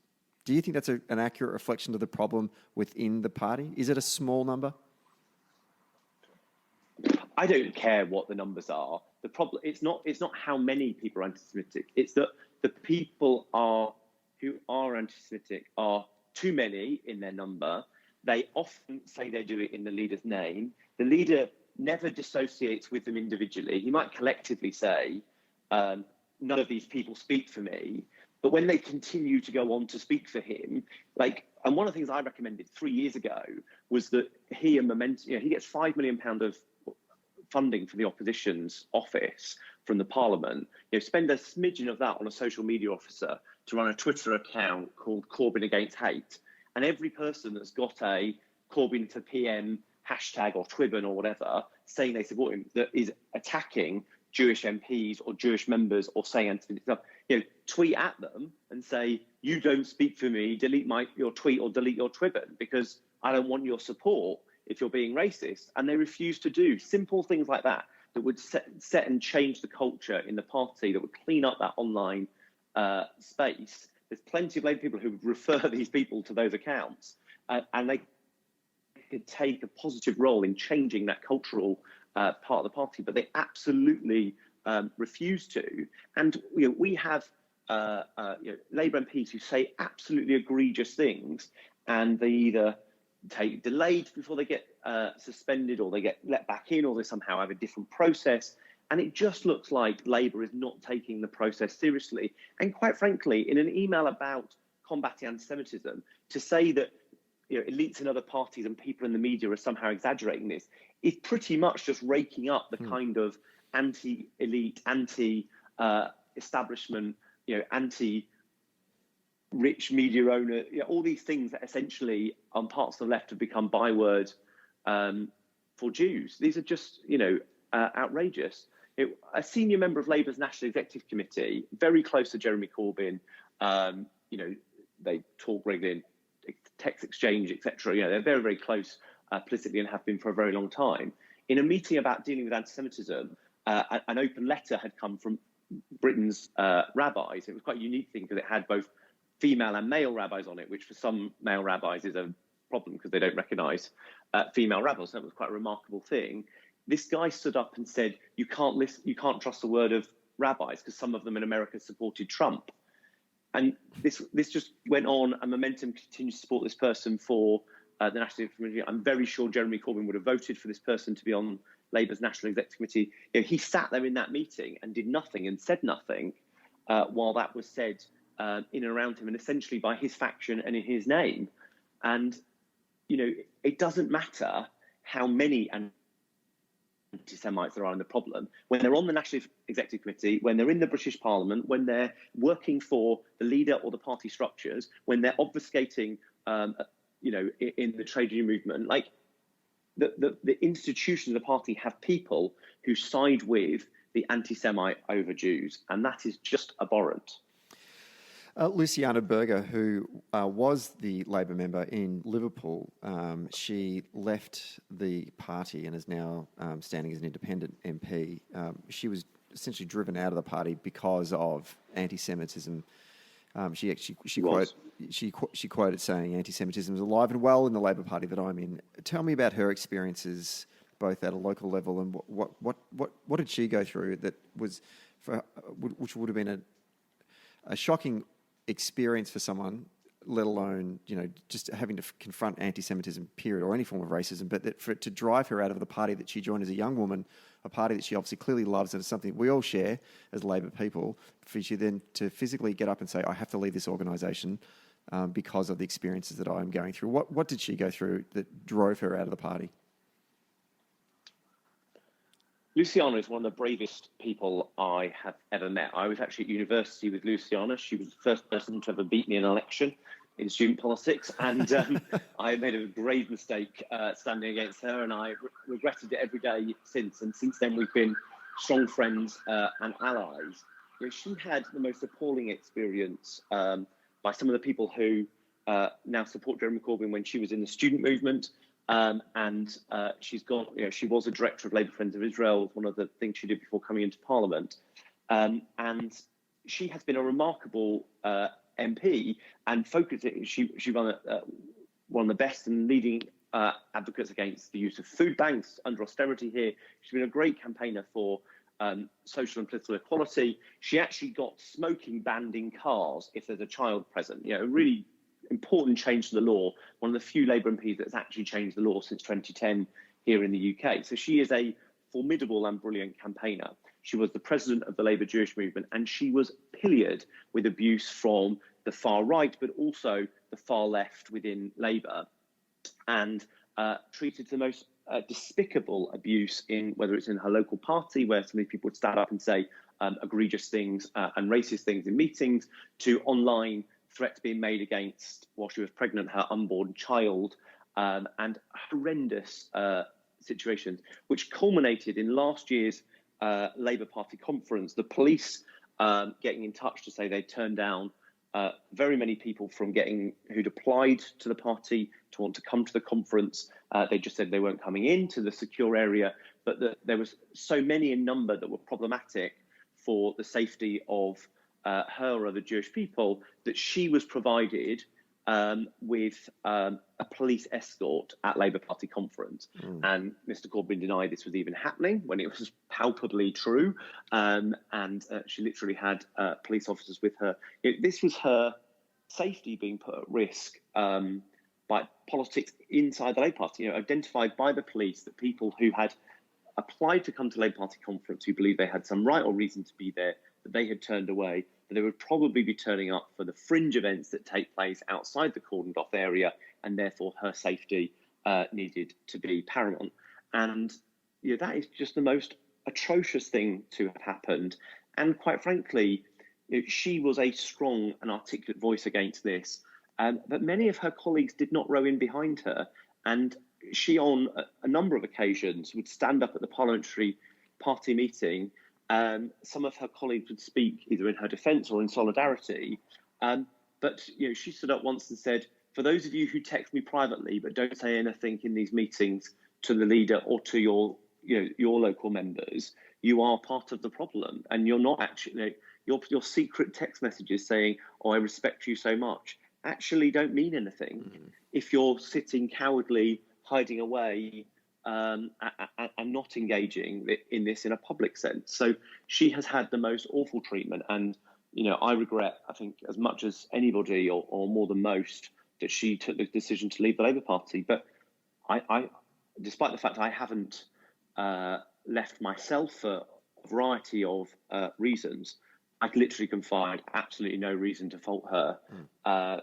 Do you think that's an accurate reflection of the problem within the party? Is it a small number? I don't care what the numbers are. The problem it's not how many people are anti-Semitic. It's that the people who are anti-Semitic are too many in their number. They often say they do it in the leader's name. The leader never dissociates with them individually. He might collectively say, none of these people speak for me. But when they continue to go on to speak for him, and one of the things I recommended 3 years ago was that he and Momentum, he gets £5 million of funding for the opposition's office from the Parliament. Spend a smidgen of that on a social media officer to run a Twitter account called Corbyn Against Hate. And every person that's got a Corbyn to PM hashtag or Twibbon or whatever, saying they support him, that is attacking Jewish MPs or Jewish members or saying anti-Semitic stuff, tweet at them and say, you don't speak for me, delete your tweet or delete your Twibbon because I don't want your support if you're being racist. And they refuse to do simple things like that would set and change the culture in the party, that would clean up that online space. There's plenty of Labour people who would refer these people to those accounts, and they could take a positive role in changing that cultural part of the party, but they absolutely refuse to. And we have Labour MPs who say absolutely egregious things, and they either take delayed before they get suspended, or they get let back in, or they somehow have a different process. And it just looks like Labour is not taking the process seriously. And quite frankly, in an email about combating anti-Semitism, to say that elites in other parties and people in the media are somehow exaggerating this is pretty much just raking up the kind of anti-elite, anti-establishment, anti-rich media owner, all these things that essentially on parts of the left have become byword for Jews. These are just, outrageous. A senior member of Labour's National Executive Committee, very close to Jeremy Corbyn, they talk regularly, text exchange, etc. They're very, very close politically and have been for a very long time. In a meeting about dealing with anti-Semitism, an open letter had come from Britain's rabbis. It was quite a unique thing because it had both female and male rabbis on it, which for some male rabbis is a problem because they don't recognise female rabbis. That was quite a remarkable thing. This guy stood up and said, you can't trust the word of rabbis because some of them in America supported Trump. And this just went on, and Momentum continues to support this person for the National Executive Committee. I'm very sure Jeremy Corbyn would have voted for this person to be on Labour's National Executive Committee. He sat there in that meeting and did nothing and said nothing. while that was said in and around him, and essentially by his faction and in his name. And, it doesn't matter how many anti-Semites there are in the problem. When they're on the National Executive Committee, when they're in the British Parliament, when they're working for the leader or the party structures, when they're obfuscating, in the trade union movement, like the institutions of the party have people who side with the anti-Semite over Jews, and that is just abhorrent. Luciana Berger, who was the Labor member in Liverpool, she left the party and is now standing as an independent MP. She was essentially driven out of the party because of anti-Semitism. She quoted saying, "Anti-Semitism is alive and well in the Labor Party that I'm in." Tell me about her experiences, both at a local level and what did she go through that was, which would have been a shocking experience for someone, let alone just having to confront anti-Semitism, period, or any form of racism, but that for it to drive her out of the party that she joined as a young woman, a party that she obviously clearly loves and it's something we all share as Labor people, for she then to physically get up and say, "I have to leave this organisation because of the experiences that I'm going through." What did she go through that drove her out of the party? Luciana is one of the bravest people I have ever met. I was actually at university with Luciana. She was the first person to ever beat me in an election in student politics, and I made a grave mistake standing against her, and I regretted it every day since. And since then, we've been strong friends and allies. She had the most appalling experience by some of the people who now support Jeremy Corbyn when she was in the student movement. She was a director of Labour Friends of Israel, one of the things she did before coming into Parliament. And she has been a remarkable MP and focused. She ran one of the best and leading advocates against the use of food banks under austerity here. She's been a great campaigner for social and political equality. She actually got smoking banned in cars if there's a child present. Really important change to the law, one of the few Labour MPs that's actually changed the law since 2010 here in the UK. So she is a formidable and brilliant campaigner. She was the president of the Labour Jewish movement, and she was pilloried with abuse from the far right, but also the far left within Labour, and treated to the most despicable abuse whether it's in her local party, where so many people would stand up and say egregious things and racist things in meetings, to online threats being made against, while she was pregnant, her unborn child, and horrendous situations, which culminated in last year's Labour Party conference, the police getting in touch to say they turned down very many people who'd applied to the party to want to come to the conference. They just said they weren't coming into the secure area, but there was so many in number that were problematic for the safety of her or other Jewish people, that she was provided with a police escort at Labour Party conference. And Mr Corbyn denied this was even happening when it was palpably true. And she literally had police officers with her. This was her safety being put at risk by politics inside the Labour Party, identified by the police that people who had applied to come to Labour Party conference, who believed they had some right or reason to be there, that they had turned away, that they would probably be turning up for the fringe events that take place outside the cordoned off area, and therefore her safety needed to be paramount. And that is just the most atrocious thing to have happened. And quite frankly, she was a strong and articulate voice against this, but many of her colleagues did not row in behind her. And she, on a number of occasions, would stand up at the parliamentary party meeting. Some of her colleagues would speak either in her defence or in solidarity. But she stood up once and said, "For those of you who text me privately but don't say anything in these meetings to the leader or to your local members, you are part of the problem, and you're not actually your secret text messages saying, 'Oh, I respect you so much,' actually don't mean anything if you're sitting cowardly, hiding away." And not engaging in this in a public sense. So she has had the most awful treatment. And, I regret, I think, as much as anybody or more than most, that she took the decision to leave the Labour Party. But I despite the fact I haven't left myself for a variety of reasons, I literally can find absolutely no reason to fault her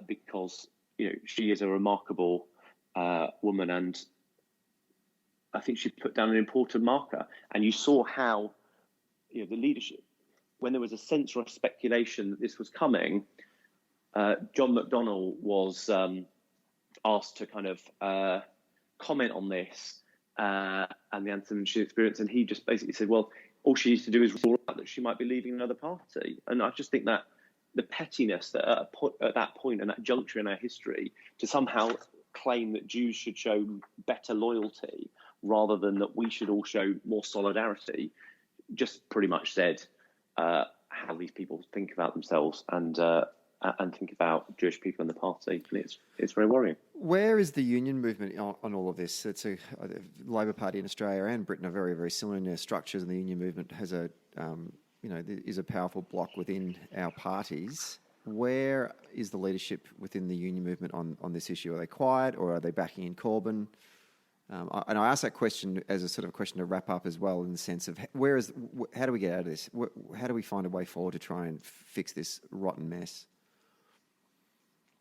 because she is a remarkable woman, and I think she put down an important marker. And you saw how the leadership, when there was a sense or a speculation that this was coming, John McDonnell was asked to kind of comment on this and the anti-Semitism experience, and he just basically said, well, all she needs to do is rule out that she might be leaving another party. And I just think that the pettiness that at that point and that juncture in our history to somehow claim that Jews should show better loyalty rather than that we should all show more solidarity just pretty much said how these people think about themselves and think about Jewish people in the party. And it's very worrying. Where is the union movement on all of this? It's the Labor Party in Australia and Britain are very, very similar in their structures, and the union movement has is a powerful bloc within our parties. Where is the leadership within the union movement on this issue? Are they quiet, or are they backing in Corbyn? And I ask that question as a sort of question to wrap up as well, in the sense of how do we get out of this? How do we find a way forward to try and fix this rotten mess?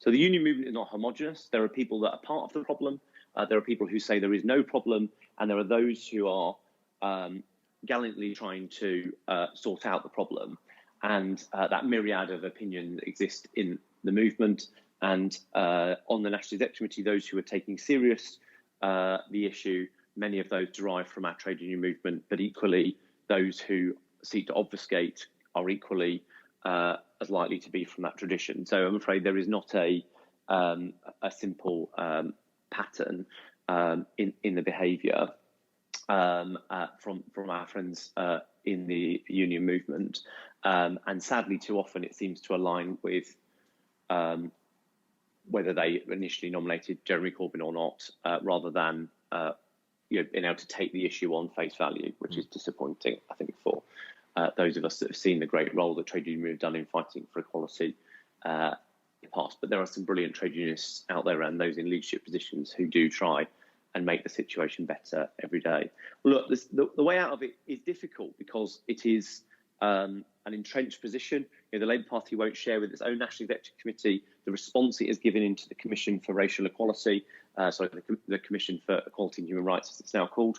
So the union movement is not homogenous. There are people that are part of the problem. There are people who say there is no problem, and there are those who are gallantly trying to sort out the problem. And that myriad of opinions exist in the movement. And on the National Executive Committee, those who are taking serious the issue, many of those derive from our trade union movement, but equally those who seek to obfuscate are equally as likely to be from that tradition. So I'm afraid there is not a simple pattern in the behaviour from our friends in the union movement, and sadly too often it seems to align with whether they initially nominated Jeremy Corbyn or not, rather than being able to take the issue on face value, which is disappointing, I think, for those of us that have seen the great role that trade unions have done in fighting for equality in the past. But there are some brilliant trade unionists out there and those in leadership positions who do try and make the situation better every day. Look, the way out of it is difficult because it is an entrenched position. The Labour Party won't share with its own National Executive Committee the response it has given into the Commission for Racial Equality, the Commission for Equality and Human Rights, as it's now called.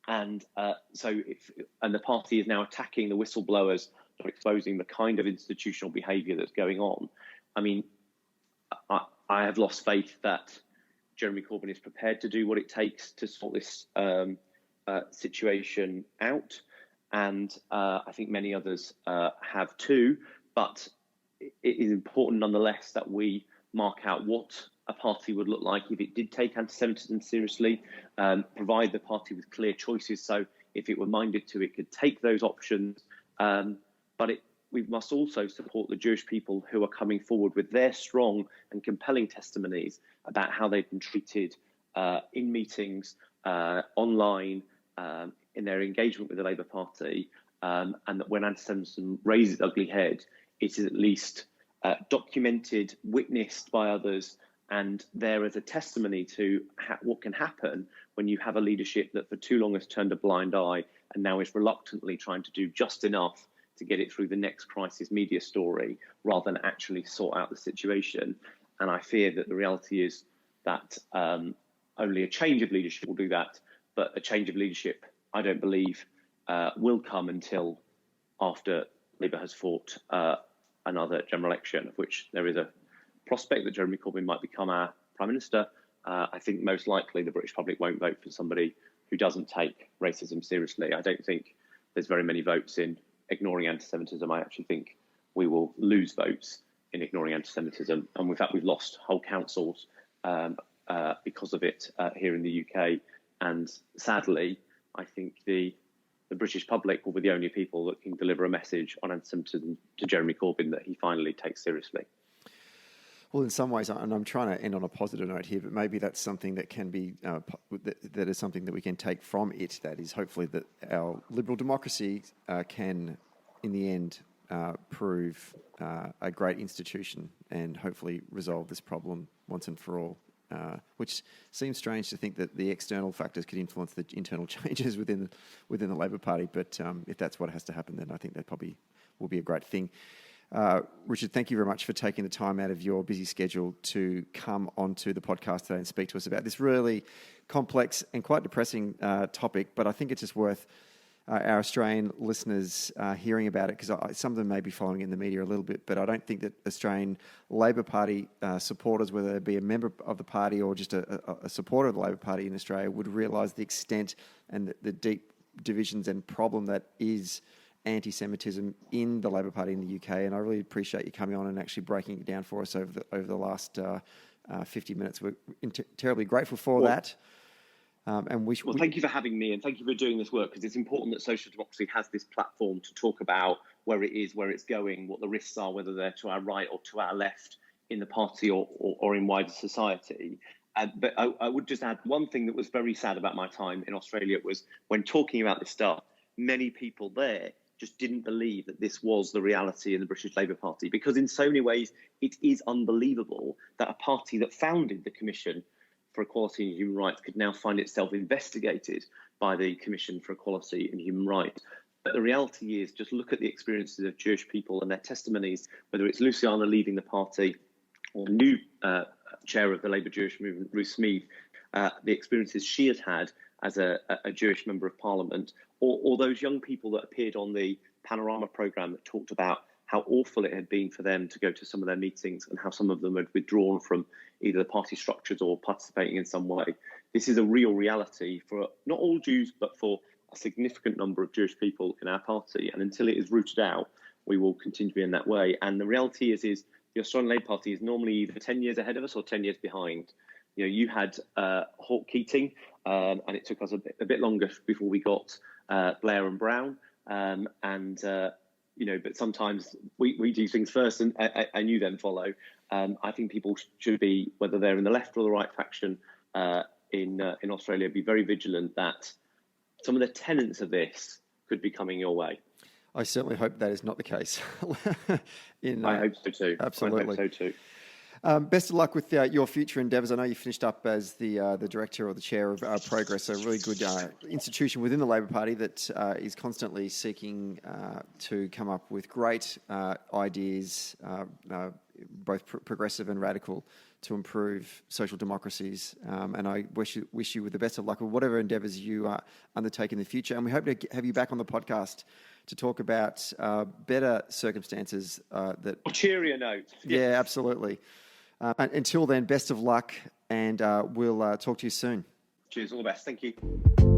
And the party is now attacking the whistleblowers that are exposing the kind of institutional behaviour that's going on. I mean, I have lost faith that Jeremy Corbyn is prepared to do what it takes to sort this situation out. And I think many others have too. But it is important nonetheless that we mark out what a party would look like if it did take anti-Semitism seriously, provide the party with clear choices. So if it were minded to, it could take those options. But we must also support the Jewish people who are coming forward with their strong and compelling testimonies about how they've been treated in meetings, online, in their engagement with the Labour Party, and that when anti-Semitism raises its ugly head, it is at least documented, witnessed by others, and there as a testimony to what can happen when you have a leadership that for too long has turned a blind eye and now is reluctantly trying to do just enough to get it through the next crisis media story rather than actually sort out the situation. And I fear that the reality is that only a change of leadership will do that, but a change of leadership, I don't believe, will come until after Labour has fought another general election, of which there is a prospect that Jeremy Corbyn might become our Prime Minister. I think most likely the British public won't vote for somebody who doesn't take racism seriously. I don't think there's very many votes in ignoring anti-Semitism. I actually think we will lose votes in ignoring anti-Semitism. And in fact, we've lost whole councils because of it here in the UK. And sadly, I think the British public will be the only people that can deliver a message on anti-Semitism to Jeremy Corbyn that he finally takes seriously. Well, in some ways, and I'm trying to end on a positive note here, but maybe that's something that can be, that is something that we can take from it. That is hopefully that our liberal democracy can, in the end, prove a great institution and hopefully resolve this problem once and for all. which seems strange to think that the external factors could influence the internal changes within the Labor Party. But if that's what has to happen, then I think that probably will be a great thing. Richard, thank you very much for taking the time out of your busy schedule to come onto the podcast today and speak to us about this really complex and quite depressing topic. But I think it's just worth our Australian listeners hearing about it, because some of them may be following in the media a little bit, but I don't think that Australian Labor Party supporters, whether they be a member of the party or just a supporter of the Labor Party in Australia, would realise the extent and the deep divisions and problem that is anti-Semitism in the Labor Party in the UK. And I really appreciate you coming on and actually breaking it down for us over the last 50 minutes. We're terribly grateful for that. Thank you for having me, and thank you for doing this work, because it's important that social democracy has this platform to talk about where it is, where it's going, what the risks are, whether they're to our right or to our left in the party or in wider society. But I would just add one thing that was very sad about my time in Australia was when talking about this stuff, many people there just didn't believe that this was the reality in the British Labour Party, because in so many ways it is unbelievable that a party that founded the Commission for Equality and Human Rights could now find itself investigated by the Commission for Equality and Human Rights. But the reality is, just look at the experiences of Jewish people and their testimonies, whether it's Luciana leaving the party or the new chair of the Labour Jewish movement, Ruth Smead, the experiences she has had as a Jewish member of Parliament, or those young people that appeared on the Panorama programme that talked about how awful it had been for them to go to some of their meetings and how some of them had withdrawn from either the party structures or participating in some way. This is a real reality for not all Jews, but for a significant number of Jewish people in our party. And until it is rooted out, we will continue to be in that way. And the reality is the Australian Labour Party is normally either 10 years ahead of us or 10 years behind. You know, you had Hawke Keating, and it took us a bit longer before we got Blair and Brown. But sometimes we do things first and you then follow. I think people should be, whether they're in the left or the right faction in Australia, be very vigilant that some of the tenets of this could be coming your way. I certainly hope that is not the case. I hope so too. Absolutely. I hope so too. Best of luck with your future endeavours. I know you finished up as the director or the chair of Progress, a really good institution within the Labor Party that is constantly seeking to come up with great ideas, both progressive and radical, to improve social democracies. And I wish you with the best of luck with whatever endeavours you undertake in the future. And we hope to have you back on the podcast to talk about better circumstances. That cheerier note. Yeah, absolutely. Until then, best of luck, and we'll talk to you soon. Cheers, all the best. Thank you.